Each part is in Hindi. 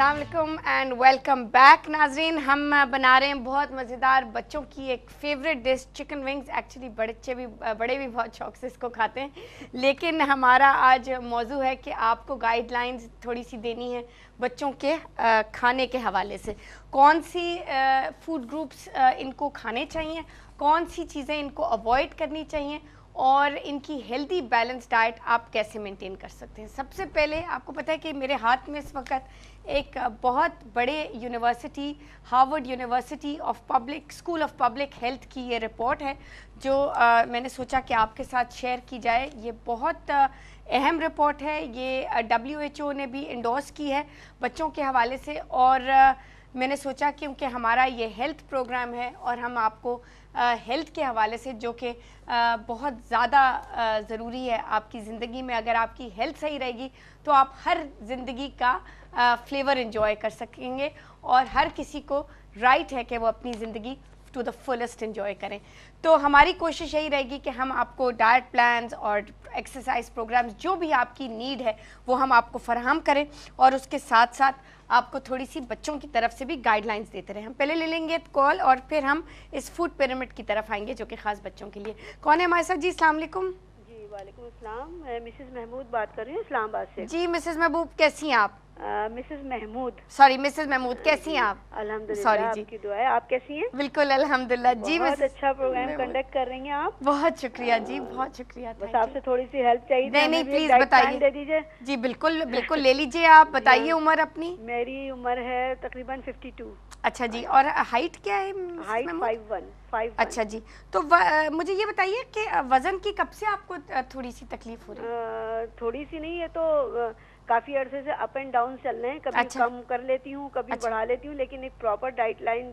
अस्सलाम वालेकुम एंड वेलकम बैक नाजरीन। हम बना रहे हैं बहुत मज़ेदार बच्चों की एक favourite dish chicken wings. Actually बड़े भी बहुत शौक से इसको खाते हैं, लेकिन हमारा आज मौजू है कि आपको गाइडलाइंस थोड़ी सी देनी है बच्चों के खाने के हवाले से। कौन सी फूड ग्रुप्स इनको खाने चाहिए, कौन सी चीज़ें इनको अवॉइड करनी चाहिए और इनकी हेल्दी बैलेंस डाइट आप कैसे मेंटेन कर सकते हैं। सबसे पहले आपको पता है कि मेरे हाथ में इस वक्त एक बहुत बड़े university Harvard university of public school of public health की ये रिपोर्ट है जो मैंने सोचा कि आपके साथ शेयर की जाए। ये बहुत अहम रिपोर्ट है, ये WHO ने भी इंडोर्स की है बच्चों के हवाले से, और मैंने सोचा क्योंकि हमारा ये हेल्थ प्रोग्राम है और हम आपको हेल्थ के हवाले से, जो कि बहुत ज़्यादा ज़रूरी है आपकी ज़िंदगी में। अगर आपकी हेल्थ सही रहेगी तो आप हर ज़िंदगी का फ्लेवर एंजॉय कर सकेंगे और हर किसी को राइट है कि वो अपनी ज़िंदगी टू द फुलेस्ट एंजॉय करें। तो हमारी कोशिश यही रहेगी कि हम आपको डाइट प्लान्स और एक्सरसाइज प्रोग्राम्स जो भी आपकी नीड है वो हम आपको फराहम करें, और उसके साथ साथ आपको थोड़ी सी बच्चों की तरफ से भी गाइडलाइंस देते रहे। हम पहले ले लेंगे कॉल और फिर हम इस फूड पिरामिड की तरफ आएंगे जो कि ख़ास बच्चों के लिए। कौन है हमारे साथ? जी अस्सलाम वालेकुम। जी वालेकुम अस्सलाम, मैं मिसेस महमूद बात कर रही हूँ इस्लामाबाद से। जी मिसेस महबूब, कैसी हैं आप? Mrs Mahmood. Sorry Mrs Mahmood, कैसी हैं आप? अल्हम्दुलिल्लाह, जी, आपकी दुआ है। आप कैसी हैं? बिल्कुल अल्हम्दुलिल्लाह। जी बहुत अच्छा प्रोग्राम कंडक्ट कर रही हैं आप। बहुत शुक्रिया जी, बहुत शुक्रिया। बस आपसे थोड़ी सी हेल्प चाहिए थी। नहीं प्लीज बताइए। दे दीजिए। जी बिल्कुल बिल्कुल ले लीजिए। आप बताइए उम्र अपनी। मेरी उम्र है तकरीबन 52। अच्छा जी, और हाइट क्या है? हाइट 5'1". अच्छा जी, तो मुझे ये बताइए कि वजन की कब से आपको थोड़ी सी तकलीफ हो रही है? थोड़ी सी नहीं है तो काफी अरसे से अप एंड डाउन चल रहे हैं। कभी कम कर लेती हूँ, कभी बढ़ा लेती हूँ, लेकिन एक प्रॉपर गाइडलाइन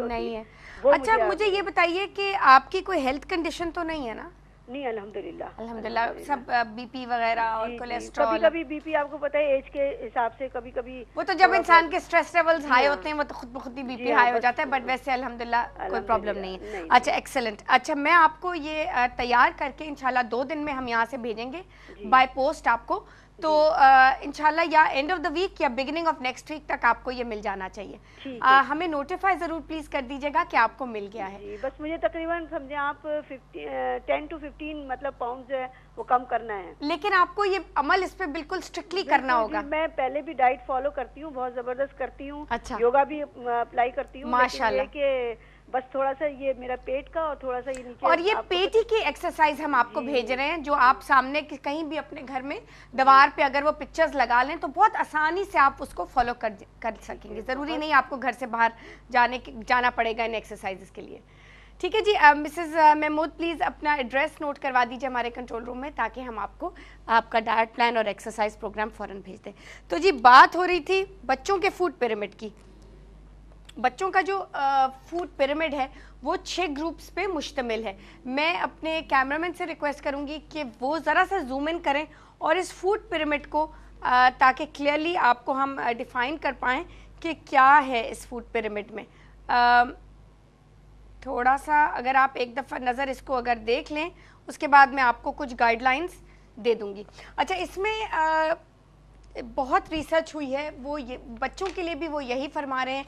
नहीं है। वो अच्छा मुझे ये बताइए कि आपकी कोई हेल्थ कंडीशन तो नहीं है ना? नहीं, अल्हम्दुलिल्लाह सब बीपी वगैरह और कोलेस्ट्रॉल। कभी कभी बीपी आपको पता है एज के हिसाब से कभी कभी वो तो जब इंसान के स्ट्रेस लेवल्स हाई होते हैं वो तो खुद ब खुद ही बीपी हाई हो जाता है, बट वैसे अल्हम्दुलिल्लाह कोई प्रॉब्लम नहीं है। अच्छा एक्सेलेंट। अच्छा मैं आपको ये तैयार करके इंशाल्लाह 2 दिन में हम यहाँ से भेजेंगे बाय पोस्ट आपको, तो इंशाल्लाह या एंड ऑफ द वीक या बिगिनिंग ऑफ नेक्स्ट वीक तक आपको ये मिल जाना चाहिए। हमें नोटिफाई ज़रूर प्लीज़ कर दीजिएगा कि आपको मिल गया है। बस मुझे तकरीबन समझे आप 10 to 15 मतलब पाउंड है वो कम करना है, लेकिन आपको ये अमल इस पे बिल्कुल स्ट्रिक्टली करना होगा। मैं पहले भी डाइट फॉलो करती हूँ, बहुत जबरदस्त करती हूँ। अच्छा। योगा भी अप्लाई करती हूँ माशाल्लाह। बस थोड़ा सा ये मेरा पेट का और थोड़ा सा ये नीचे, और ये पेट ही की एक्सरसाइज हम आपको भेज रहे हैं जो आप सामने कहीं भी अपने घर में दीवार पे अगर वो पिक्चर्स लगा लें तो बहुत आसानी से आप उसको फॉलो कर सकेंगे। ज़रूरी नहीं आपको घर से बाहर जाना पड़ेगा इन एक्सरसाइजेस के लिए। ठीक है जी। मिसेस महमूद प्लीज़ अपना एड्रेस नोट करवा दीजिए हमारे कंट्रोल रूम में ताकि हम आपको आपका डाइट प्लान और एक्सरसाइज प्रोग्राम फ़ौरन भेज दें। तो जी बात हो रही थी बच्चों के फूड पिरामिड की। बच्चों का जो फूड पिरामिड है वो 6 ग्रुप्स पे मुश्तमिल है। मैं अपने कैमरामैन से रिक्वेस्ट करूंगी कि वो ज़रा सा जूम इन करें और इस फूड पिरामिड को ताकि क्लियरली आपको हम डिफ़ाइन कर पाएँ कि क्या है इस फूड पिरामिड में। थोड़ा सा अगर आप एक दफ़ा नज़र इसको अगर देख लें उसके बाद मैं आपको कुछ गाइडलाइंस दे दूँगी। अच्छा इसमें बहुत रिसर्च हुई है, वो ये बच्चों के लिए भी वो यही फरमा रहे हैं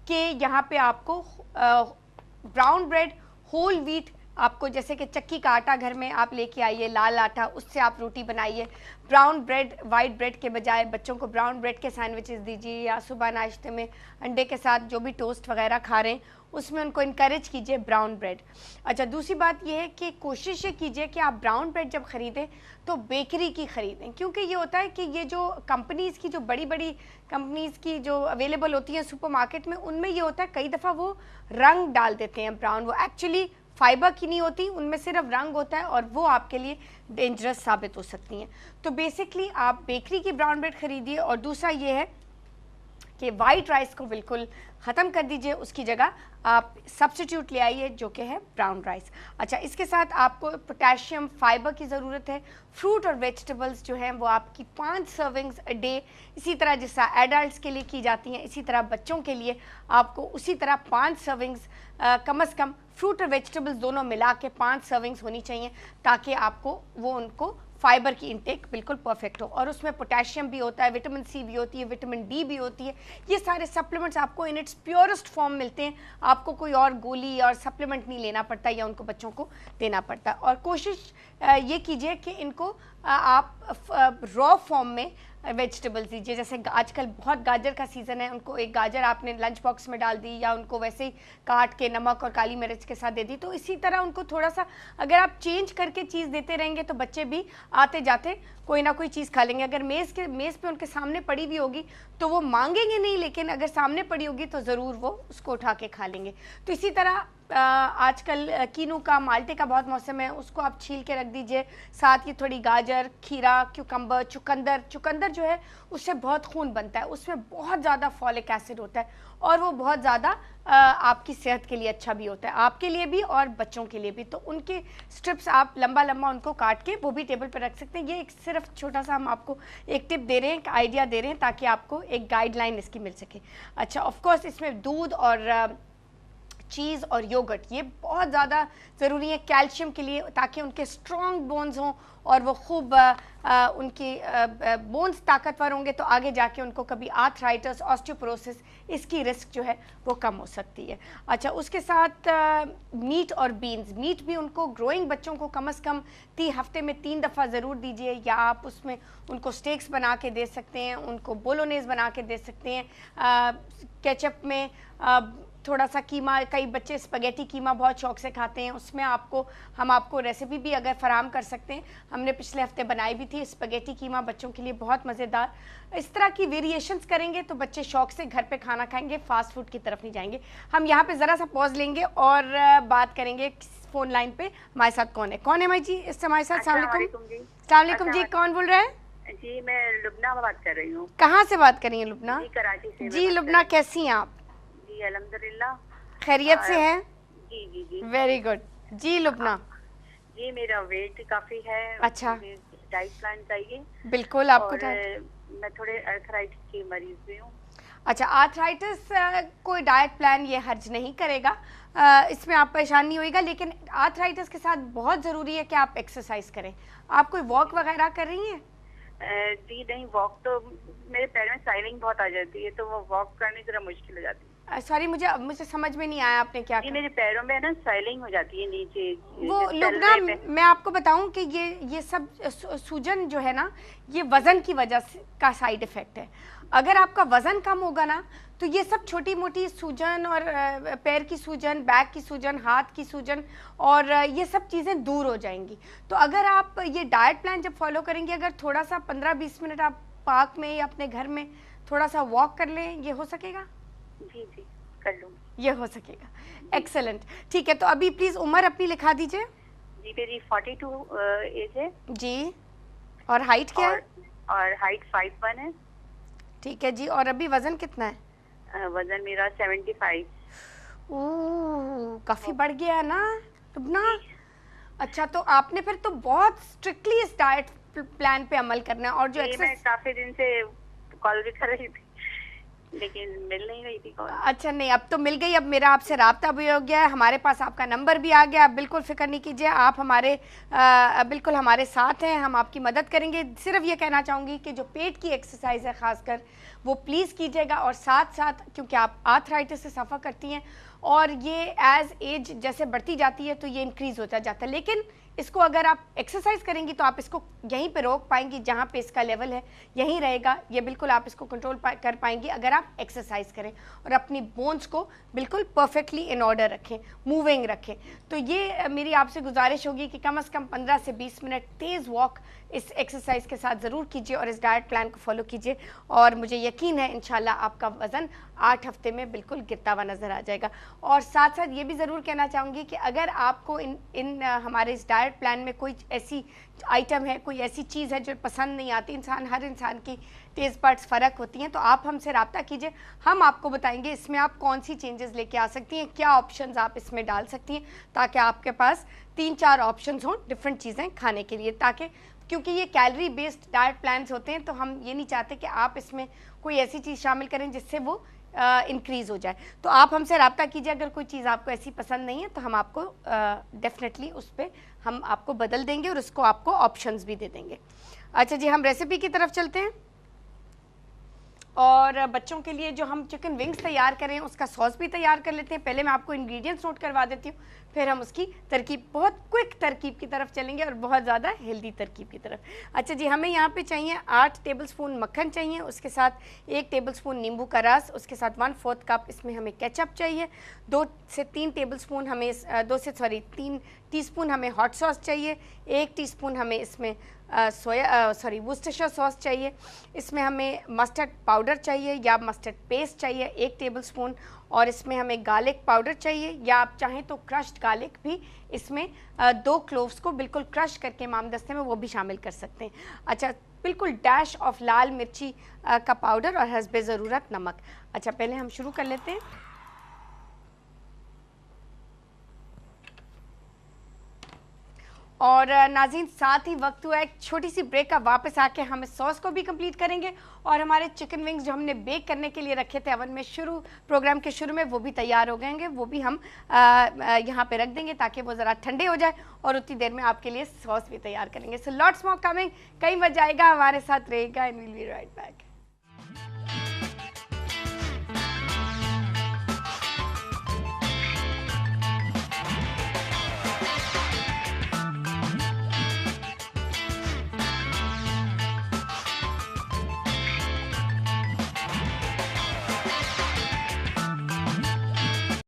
कि यहाँ पे आपको ब्राउन ब्रेड, होल व्हीट, आपको जैसे कि चक्की का आटा घर में आप लेके आइए, लाल आटा, उससे आप रोटी बनाइए। ब्राउन ब्रेड, वाइट ब्रेड के बजाय बच्चों को ब्राउन ब्रेड के सैंडविचेस दीजिए, या सुबह नाश्ते में अंडे के साथ जो भी टोस्ट वगैरह खा रहे हैं उसमें उनको इनकरेज कीजिए ब्राउन ब्रेड। अच्छा दूसरी बात यह है कि कोशिश ये कीजिए कि आप ब्राउन ब्रेड जब ख़रीदें तो बेकरी की ख़रीदें, क्योंकि ये होता है कि ये जो कंपनीज़ की जो बड़ी बड़ी कंपनीज़ की जो अवेलेबल होती हैं सुपरमार्केट में, उनमें ये होता है कई दफ़ा वो रंग डाल देते हैं ब्राउन, वो एक्चुअली फाइबर की नहीं होती, उनमें सिर्फ रंग होता है और वो आपके लिए डेंजरस साबित हो सकती हैं। तो बेसिकली आप बेकरी की ब्राउन ब्रेड ख़रीदिए। और दूसरा ये है कि वाइट राइस को बिल्कुल ख़त्म कर दीजिए, उसकी जगह आप सब्स्टिट्यूट ले आइए जो कि है ब्राउन राइस। अच्छा इसके साथ आपको पोटेशियम फाइबर की ज़रूरत है। फ्रूट और वेजिटेबल्स जो हैं वो आपकी 5 सर्विंग्स अ डे, इसी तरह जैसा एडल्ट्स के लिए की जाती हैं इसी तरह बच्चों के लिए आपको उसी तरह 5 सर्विंग्स कम से कम फ्रूट और वेजिटेबल्स दोनों मिला के 5 सर्विंग्स होनी चाहिए ताकि आपको वो उनको फाइबर की इंटेक बिल्कुल परफेक्ट हो, और उसमें पोटेशियम भी होता है, विटामिन सी भी होती है, विटामिन डी भी होती है। ये सारे सप्लीमेंट्स आपको इन इट्स प्योरेस्ट फॉर्म मिलते हैं, आपको कोई और गोली और सप्लीमेंट नहीं लेना पड़ता या उनको बच्चों को देना पड़ता। और कोशिश ये कीजिए कि इनको आप रॉ फॉर्म में वेजिटेबल्स दीजिए। जैसे आजकल बहुत गाजर का सीज़न है, उनको एक गाजर आपने लंच बॉक्स में डाल दी या उनको वैसे ही काट के नमक और काली मिर्च के साथ दे दी। तो इसी तरह उनको थोड़ा सा अगर आप चेंज करके चीज़ देते रहेंगे तो बच्चे भी आते जाते कोई ना कोई चीज़ खा लेंगे। अगर मेज़ पे उनके सामने पड़ी भी होगी तो वो मांगेंगे नहीं, लेकिन अगर सामने पड़ी होगी तो ज़रूर वो उसको उठा के खा लेंगे। तो इसी तरह आजकल कीनू का, माल्टे का बहुत मौसम है, उसको आप छील के रख दीजिए। साथ ही थोड़ी गाजर, खीरा, क्यूकम्बर, चुकंदर जो है उससे बहुत खून बनता है, उसमें बहुत ज़्यादा फॉलिक एसिड होता है और वो बहुत ज़्यादा आपकी सेहत के लिए अच्छा भी होता है, आपके लिए भी और बच्चों के लिए भी। तो उनके स्ट्रिप्स आप लंबा उनको काट के वो भी टेबल पर रख सकते हैं। ये एक सिर्फ छोटा सा हम आपको एक टिप दे रहे हैं, एक आइडिया दे रहे हैं ताकि आपको एक गाइडलाइन इसकी मिल सके। अच्छा, ऑफ कोर्स इसमें दूध और चीज़ और योगर्ट ये बहुत ज़्यादा ज़रूरी है कैल्शियम के लिए, ताकि उनके स्ट्रॉन्ग बोन्स हों और वो खूब उनकी बोन्स ताकतवर होंगे तो आगे जाके उनको कभी आर्थराइटिस, ऑस्टियोपोरोसिस इसकी रिस्क जो है वो कम हो सकती है। अच्छा, उसके साथ मीट और बीन्स, मीट भी उनको ग्रोइंग बच्चों को कम से कम हफ्ते में 3 दफ़ा ज़रूर दीजिए, या आप उसमें उनको स्टेक्स बना के दे सकते हैं, उनको बोलोनेज बना के दे सकते हैं, केचप में थोड़ा सा कीमा, कई बच्चे स्पगेटी कीमा बहुत शौक से खाते हैं, उसमें हम आपको रेसिपी भी अगर फराम कर सकते हैं, हमने पिछले हफ्ते बनाई भी थी स्पगेटी कीमा बच्चों के लिए बहुत मज़ेदार। इस तरह की वेरिएशंस करेंगे तो बच्चे शौक से घर पे खाना खाएंगे, फास्ट फूड की तरफ नहीं जाएंगे। हम यहाँ पे ज़रा सा पॉज लेंगे और बात करेंगे फ़ोन लाइन पे हमारे साथ कौन है भाई जी इस हमारे साथ। सलामकुम जी, कौन बोल रहा है? जी मैं लुबना बात कर रही हूँ। कहाँ से बात कर रही हैं लुबना? जी कराची से। जी लुबना, कैसी हैं आप? जी अल्हम्दुलिल्लाह खैरियत से हैं? जी जी जी वेरी गुड। जी लुबना जी, मेरा वेट काफी है। अच्छा, डाइट प्लान चाहिए। बिल्कुल आपको मैं थोड़े आर्थराइटिस की मरीज भी हूँ। अच्छा, आर्थराइटिस कोई डाइट प्लान ये हर्ज नहीं करेगा, इसमें आप परेशान नहीं होएगा, लेकिन आर्थराइटिस के साथ बहुत ज़रूरी है कि आप एक्सरसाइज करें। आप कोई वॉक वगैरह कर रही हैं? जी नहीं, वॉक तो मेरे पैर में स्वेलिंग बहुत आ जाती है, तो वो वॉक करनी जरा मुश्किल हो जाती है। सॉरी, मुझे समझ में नहीं आया आपने क्या कहा? मेरे पैरों में ना स्वेलिंग हो जाती है नीचे। वो लुबना, मैं आपको बताऊं कि ये सब सूजन जो है ना, ये वजन की वजह से का साइड इफेक्ट है। अगर आपका वजन कम होगा ना तो ये सब छोटी मोटी सूजन और पैर की सूजन, बैक की सूजन, हाथ की सूजन और ये सब चीज़ें दूर हो जाएंगी। तो अगर आप ये डाइट प्लान जब फॉलो करेंगे, अगर थोड़ा सा 15-20 मिनट आप पार्क में या अपने घर में थोड़ा सा वॉक कर लें, ये हो सकेगा? जी जी कर लूँगी। ये हो सकेगा, एक्सेलेंट। ठीक है, तो अभी प्लीज़ उम्र अपनी लिखा दीजिए। जी मेरी 42 एज है जी। और हाइट क्या है? और हाइट 5'1" है। ठीक है जी। और अभी वजन कितना है? वजन मेरा 75। काफी बढ़ गया है ना लुबना? अच्छा, तो आपने फिर तो बहुत स्ट्रिक्टली इस डाइट प्लान पे अमल करना है। और जो मैं काफी दिन से कॉल भी कर रही थी लेकिन मिल नहीं रही थी कॉल। अच्छा, नहीं अब तो मिल गई, अब मेरा आपसे राब्ता भी हो गया है, हमारे पास आपका नंबर भी आ गया। आप बिल्कुल फिक्र नहीं कीजिए, आप हमारे बिल्कुल हमारे साथ हैं, हम आपकी मदद करेंगे। सिर्फ ये कहना चाहूँगी कि जो पेट की एक्सरसाइज है खासकर वो प्लीज़ कीजिएगा, और साथ साथ क्योंकि आप आर्थराइटिस से सफ़र करती हैं और ये एज एज जैसे बढ़ती जाती है तो ये इंक्रीज़ होता जाता है, लेकिन इसको अगर आप एक्सरसाइज करेंगी तो आप इसको यहीं पे रोक पाएंगी, जहाँ पे इसका लेवल है यहीं रहेगा। ये बिल्कुल आप इसको कंट्रोल कर पाएंगी अगर आप एक्सरसाइज करें और अपनी बोन्स को बिल्कुल परफेक्टली इन ऑर्डर रखें, मूविंग रखें। तो ये मेरी आपसे गुजारिश होगी कि कम से कम 15 से 20 मिनट तेज़ वॉक इस एक्सरसाइज के साथ ज़रूर कीजिए और इस डाइट प्लान को फॉलो कीजिए, और मुझे यकीन है इंशाल्लाह आपका वज़न 8 हफ्ते में बिल्कुल गिरता हुआ नज़र आ जाएगा। और साथ साथ ये भी ज़रूर कहना चाहूँगी कि अगर आपको इन हमारे इस डाइट प्लान में कोई ऐसी आइटम है, कोई ऐसी चीज़ है जो पसंद नहीं आती, हर इंसान की टेस्ट बड्स फ़र्क होती हैं, तो आप हमसे रब्ता कीजिए, हम आपको बताएंगे इसमें आप कौन सी चेंजेस लेके आ सकती हैं, क्या ऑप्शंस आप इसमें डाल सकती हैं, ताकि आपके पास 3-4 ऑप्शंस हों डिफरेंट चीज़ें खाने के लिए। ताकि क्योंकि ये कैलोरी बेस्ड डाइट प्लान्स होते हैं तो हम ये नहीं चाहते कि आप इसमें कोई ऐसी चीज़ शामिल करें जिससे वो इंक्रीज़ हो जाए। तो आप हमसे रब्ता कीजिए, अगर कोई चीज़ आपको ऐसी पसंद नहीं है तो हम आपको डेफिनेटली उस पर हम आपको बदल देंगे और उसको आपको ऑप्शंस भी दे देंगे। अच्छा जी, हम रेसिपी की तरफ चलते हैं और बच्चों के लिए जो हम चिकन विंग्स तैयार करें उसका सॉस भी तैयार कर लेते हैं। पहले मैं आपको इंग्रेडिएंट्स नोट करवा देती हूँ, फिर हम उसकी तरकीब, बहुत क्विक तरकीब की तरफ चलेंगे और बहुत ज़्यादा हेल्दी तरकीब की तरफ। अच्छा जी, हमें यहाँ पे चाहिए 8 टेबलस्पून मक्खन चाहिए, उसके साथ 1 टेबलस्पून नींबू का रस, उसके साथ 1/4 कप इसमें हमें केचप चाहिए, 2 से 3 टेबलस्पून हमें 3 टीस्पून हमें हॉट सॉस चाहिए, 1 टीस्पून हमें इसमें वुस्टेरशायर सॉस चाहिए, इसमें हमें मस्टर्ड पाउडर चाहिए या मस्टर्ड पेस्ट चाहिए 1 टेबलस्पून, और इसमें हमें गार्लिक पाउडर चाहिए या आप चाहें तो क्रश्ड गार्लिक भी इसमें 2 क्लोव्स को बिल्कुल क्रश करके मामदस्ते में वो भी शामिल कर सकते हैं। अच्छा, बिल्कुल डैश ऑफ लाल मिर्ची का पाउडर और हस्बे ज़रूरत नमक। अच्छा, पहले हम शुरू कर लेते हैं। और नाज़रीन, साथ ही वक्त हुआ एक छोटी सी ब्रेक का, वापस आके हम इस सॉस को भी कंप्लीट करेंगे और हमारे चिकन विंग्स जो हमने बेक करने के लिए रखे थे अवन में प्रोग्राम के शुरू में, वो भी तैयार हो गएंगे, वो भी हम यहाँ पे रख देंगे ताकि वो ज़रा ठंडे हो जाए और उतनी देर में आपके लिए सॉस भी तैयार करेंगे। सो लॉट्स मोर कमिंग, कई मजा आएगा, हमारे साथ रहेगा and will be right back.